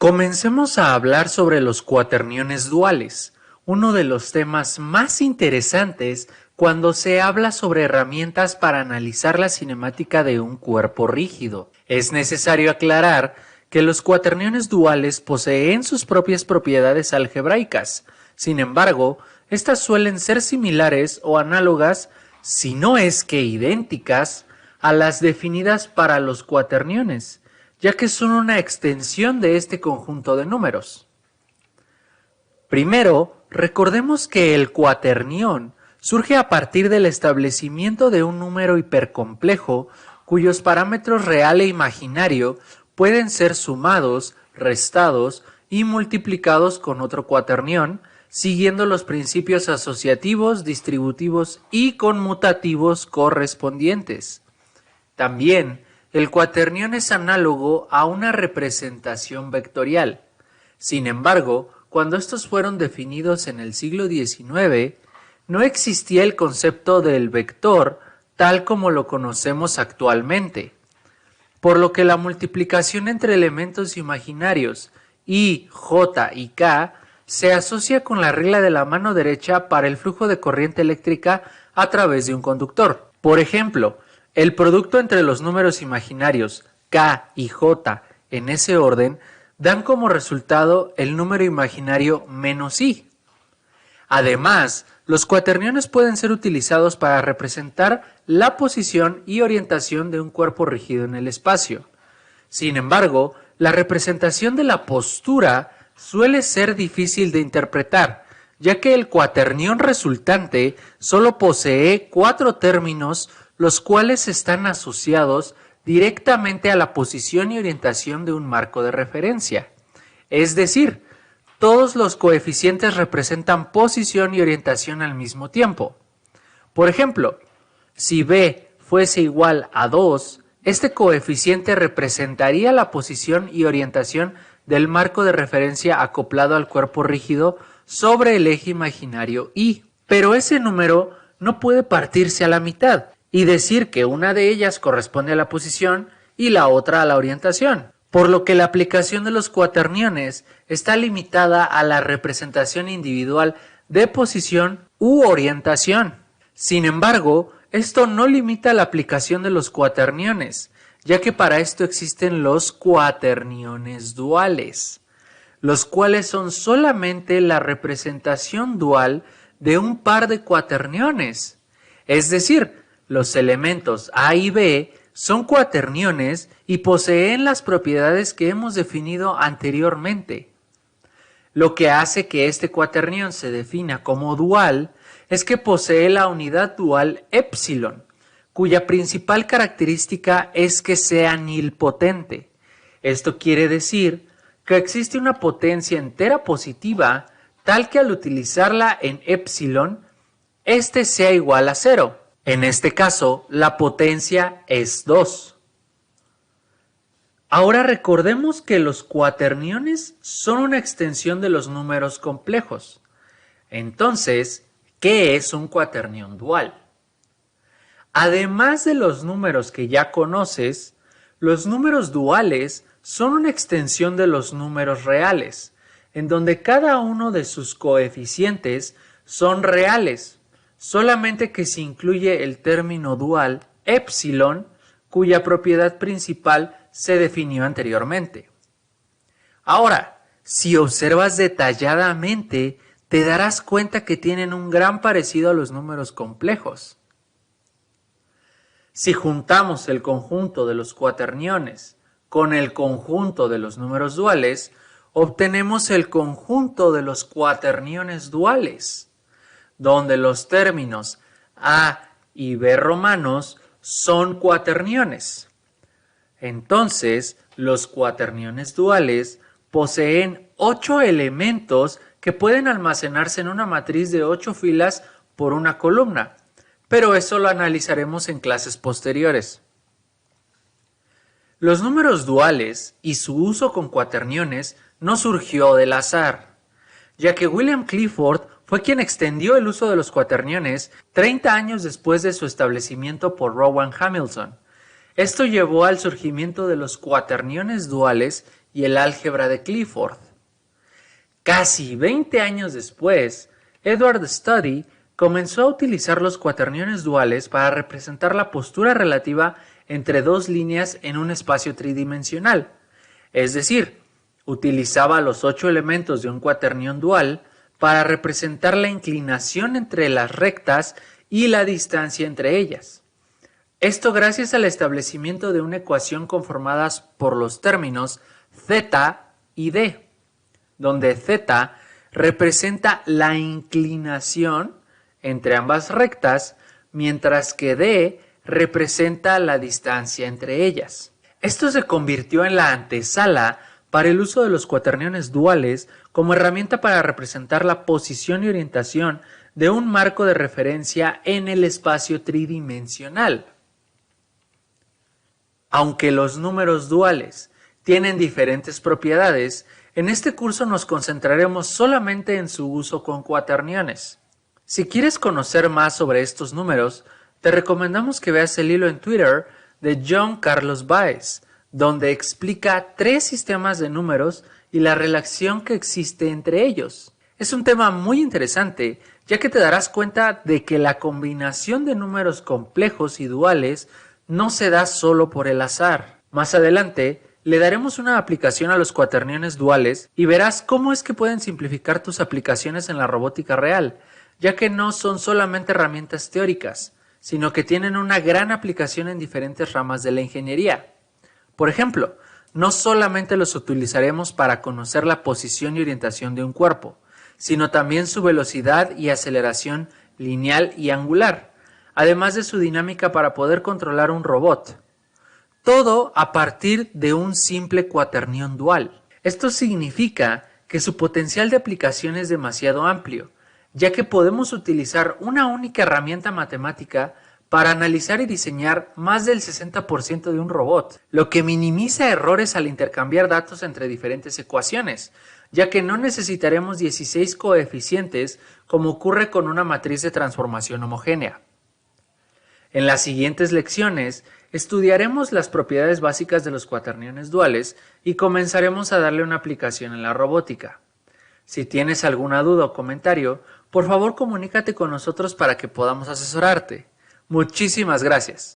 Comencemos a hablar sobre los cuaterniones duales, uno de los temas más interesantes cuando se habla sobre herramientas para analizar la cinemática de un cuerpo rígido. Es necesario aclarar que los cuaterniones duales poseen sus propias propiedades algebraicas. Sin embargo, estas suelen ser similares o análogas, si no es que idénticas, a las definidas para los cuaterniones, ya que son una extensión de este conjunto de números. Primero, recordemos que el cuaternión surge a partir del establecimiento de un número hipercomplejo cuyos parámetros real e imaginario pueden ser sumados, restados y multiplicados con otro cuaternión, siguiendo los principios asociativos, distributivos y conmutativos correspondientes. También, el cuaternión es análogo a una representación vectorial. Sin embargo, cuando estos fueron definidos en el siglo XIX, no existía el concepto del vector tal como lo conocemos actualmente, por lo que la multiplicación entre elementos imaginarios I, J y K se asocia con la regla de la mano derecha para el flujo de corriente eléctrica a través de un conductor. Por ejemplo, el producto entre los números imaginarios K y J en ese orden dan como resultado el número imaginario menos I. Además, los cuaterniones pueden ser utilizados para representar la posición y orientación de un cuerpo rígido en el espacio. Sin embargo, la representación de la postura suele ser difícil de interpretar, ya que el cuaternión resultante solo posee 4 términos, los cuales están asociados directamente a la posición y orientación de un marco de referencia. Es decir, todos los coeficientes representan posición y orientación al mismo tiempo. Por ejemplo, si B fuese igual a 2, este coeficiente representaría la posición y orientación del marco de referencia acoplado al cuerpo rígido sobre el eje imaginario I. Pero ese número no puede partirse a la mitad y decir que una de ellas corresponde a la posición y la otra a la orientación, por lo que la aplicación de los cuaterniones está limitada a la representación individual de posición u orientación. Sin embargo, esto no limita la aplicación de los cuaterniones, ya que para esto existen los cuaterniones duales, los cuales son solamente la representación dual de un par de cuaterniones. Es decir, los elementos A y B son cuaterniones y poseen las propiedades que hemos definido anteriormente. Lo que hace que este cuaternión se defina como dual es que posee la unidad dual épsilon, cuya principal característica es que sea nilpotente. Esto quiere decir que existe una potencia entera positiva tal que al utilizarla en épsilon, este sea igual a 0. En este caso, la potencia es 2. Ahora recordemos que los cuaterniones son una extensión de los números complejos. Entonces, ¿qué es un cuaternión dual? Además de los números que ya conoces, los números duales son una extensión de los números reales, en donde cada uno de sus coeficientes son reales, solamente que se incluye el término dual épsilon, cuya propiedad principal se definió anteriormente. Ahora, si observas detalladamente, te darás cuenta que tienen un gran parecido a los números complejos. Si juntamos el conjunto de los cuaterniones con el conjunto de los números duales, obtenemos el conjunto de los cuaterniones duales, donde los términos A y B romanos son cuaterniones. Entonces, los cuaterniones duales poseen 8 elementos que pueden almacenarse en una matriz de 8 filas por una columna, pero eso lo analizaremos en clases posteriores. Los números duales y su uso con cuaterniones no surgió del azar, ya que William Clifford fue quien extendió el uso de los cuaterniones 30 años después de su establecimiento por Rowan Hamilton. Esto llevó al surgimiento de los cuaterniones duales y el álgebra de Clifford. Casi 20 años después, Edward Study comenzó a utilizar los cuaterniones duales para representar la postura relativa entre dos líneas en un espacio tridimensional. Es decir, utilizaba los 8 elementos de un cuaternión dual para representar la inclinación entre las rectas y la distancia entre ellas. Esto gracias al establecimiento de una ecuación conformada por los términos θ y d, donde θ representa la inclinación entre ambas rectas, mientras que d representa la distancia entre ellas. Esto se convirtió en la antesala para el uso de los cuaterniones duales como herramienta para representar la posición y orientación de un marco de referencia en el espacio tridimensional. Aunque los números duales tienen diferentes propiedades, en este curso nos concentraremos solamente en su uso con cuaterniones. Si quieres conocer más sobre estos números, te recomendamos que veas el hilo en Twitter de John Carlos Baez, donde explica 3 sistemas de números y la relación que existe entre ellos. Es un tema muy interesante, ya que te darás cuenta de que la combinación de números complejos y duales no se da solo por el azar. Más adelante, le daremos una aplicación a los cuaterniones duales y verás cómo es que pueden simplificar tus aplicaciones en la robótica real, ya que no son solamente herramientas teóricas, sino que tienen una gran aplicación en diferentes ramas de la ingeniería. Por ejemplo, no solamente los utilizaremos para conocer la posición y orientación de un cuerpo, sino también su velocidad y aceleración lineal y angular, además de su dinámica para poder controlar un robot. Todo a partir de un simple cuaternión dual. Esto significa que su potencial de aplicación es demasiado amplio, ya que podemos utilizar una única herramienta matemática para analizar y diseñar más del 60% de un robot, lo que minimiza errores al intercambiar datos entre diferentes ecuaciones, ya que no necesitaremos 16 coeficientes como ocurre con una matriz de transformación homogénea. En las siguientes lecciones estudiaremos las propiedades básicas de los cuaterniones duales y comenzaremos a darle una aplicación en la robótica. Si tienes alguna duda o comentario, por favor comunícate con nosotros para que podamos asesorarte. Muchísimas gracias.